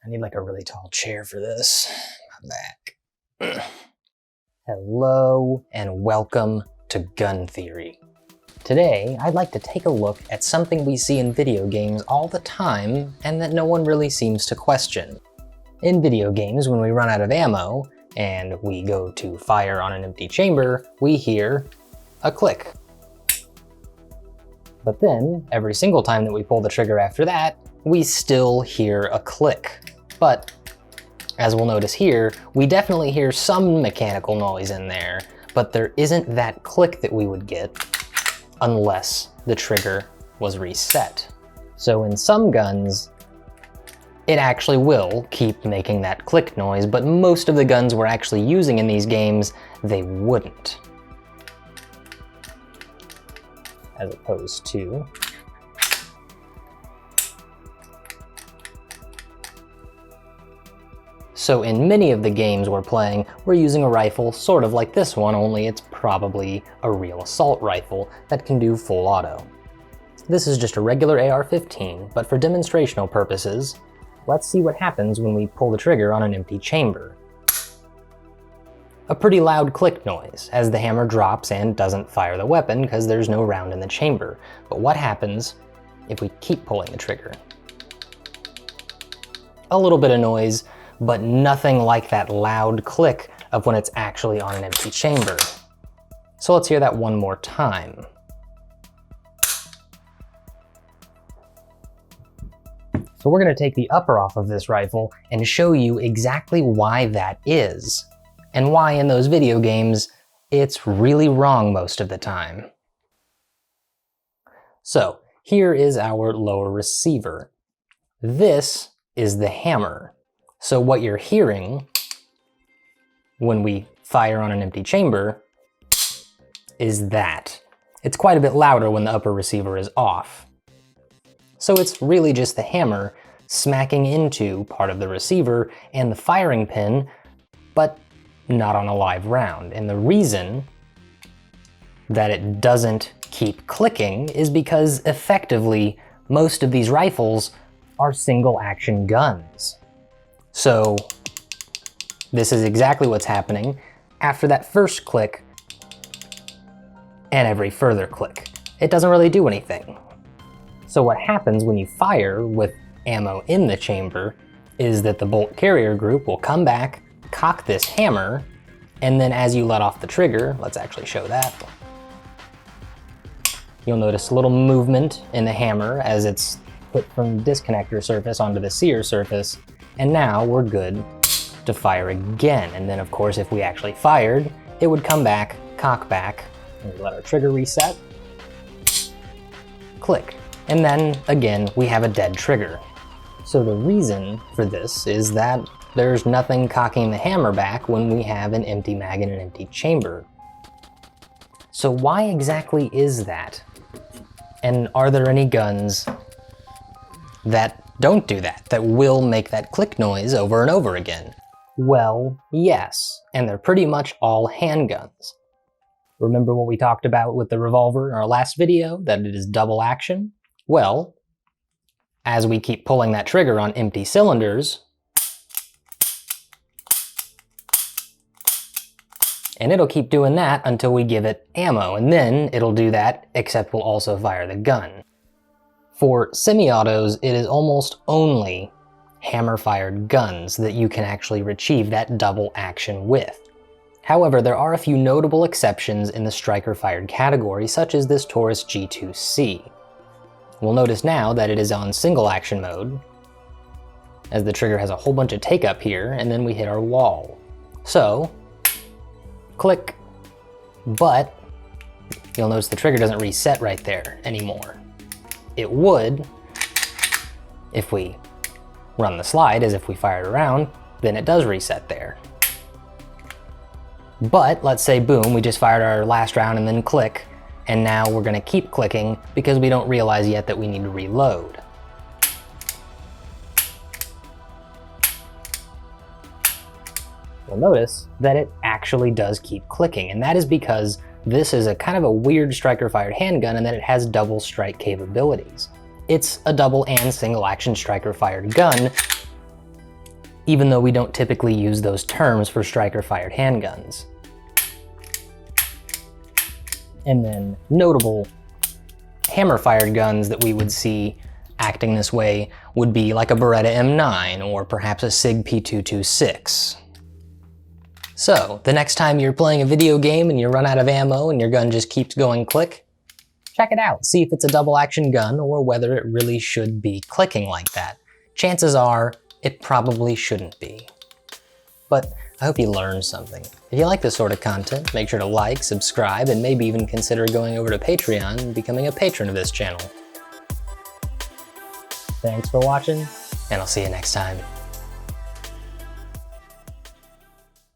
I need like a really tall chair for this. My back. Hello and welcome to Gun Theory. Today, I'd like to take a look at something we see in video games all the time and that no one really seems to question. In video games, when we run out of ammo and we go to fire on an empty chamber, we hear a click. But then, every single time that we pull the trigger after that, we still hear a click. But, as we'll notice here, we definitely hear some mechanical noise in there, but there isn't that click that we would get unless the trigger was reset. So in some guns, it actually will keep making that click noise, but most of the guns we're actually using in these games, they wouldn't. As opposed to so in many of the games we're playing, we're using a rifle sort of like this one, only it's probably a real assault rifle that can do full auto. This is just a regular AR-15, but for demonstrational purposes, let's see what happens when we pull the trigger on an empty chamber. A pretty loud click noise as the hammer drops and doesn't fire the weapon because there's no round in the chamber. But what happens if we keep pulling the trigger? A little bit of noise, but nothing like that loud click of when it's actually on an empty chamber. So let's hear that one more time. So we're going to take the upper off of this rifle and show you exactly why that is, and why in those video games it's really wrong most of the time. So here is our lower receiver. This is the hammer. So what you're hearing when we fire on an empty chamber is that. It's quite a bit louder when the upper receiver is off. So it's really just the hammer smacking into part of the receiver and the firing pin, but not on a live round. And the reason that it doesn't keep clicking is because effectively most of these rifles are single action guns. So this is exactly what's happening after that first click and every further click. It doesn't really do anything. So what happens when you fire with ammo in the chamber is that the bolt carrier group will come back, cock this hammer, and then as you let off the trigger, let's actually show that. You'll notice a little movement in the hammer as it's put from the disconnector surface onto the sear surface, and now we're good to fire again. And then of course, if we actually fired, it would come back, cock back, and we let our trigger reset, click. And then again, we have a dead trigger. So the reason for this is that there's nothing cocking the hammer back when we have an empty mag in an empty chamber. So why exactly is that? And are there any guns that don't do that, that will make that click noise over and over again? Well, yes, and they're pretty much all handguns. Remember what we talked about with the revolver in our last video, that it is double action? Well, as we keep pulling that trigger on empty cylinders, and it'll keep doing that until we give it ammo, and then it'll do that, except we'll also fire the gun. For semi-autos, it is almost only hammer-fired guns that you can actually achieve that double action with. However, there are a few notable exceptions in the striker-fired category, such as this Taurus G2C. We'll notice now that it is on single action mode, as the trigger has a whole bunch of take up here, and then we hit our wall. So, click, but you'll notice the trigger doesn't reset right there anymore. It would if we run the slide as if we fired around, then it does reset there. But let's say, boom, we just fired our last round and then click, and now we're gonna keep clicking because we don't realize yet that we need to reload. You'll notice that it actually does keep clicking, and that is because this is a kind of a weird striker-fired handgun in that it has double strike capabilities. It's a double and single action striker-fired gun, even though we don't typically use those terms for striker-fired handguns. And then notable hammer-fired guns that we would see acting this way would be like a Beretta M9 or perhaps a SIG P226. So, the next time you're playing a video game and you run out of ammo and your gun just keeps going click, check it out. See if it's a double action gun or whether it really should be clicking like that. Chances are, it probably shouldn't be. But I hope you learned something. If you like this sort of content, make sure to like, subscribe, and maybe even consider going over to Patreon and becoming a patron of this channel. Thanks for watching, and I'll see you next time.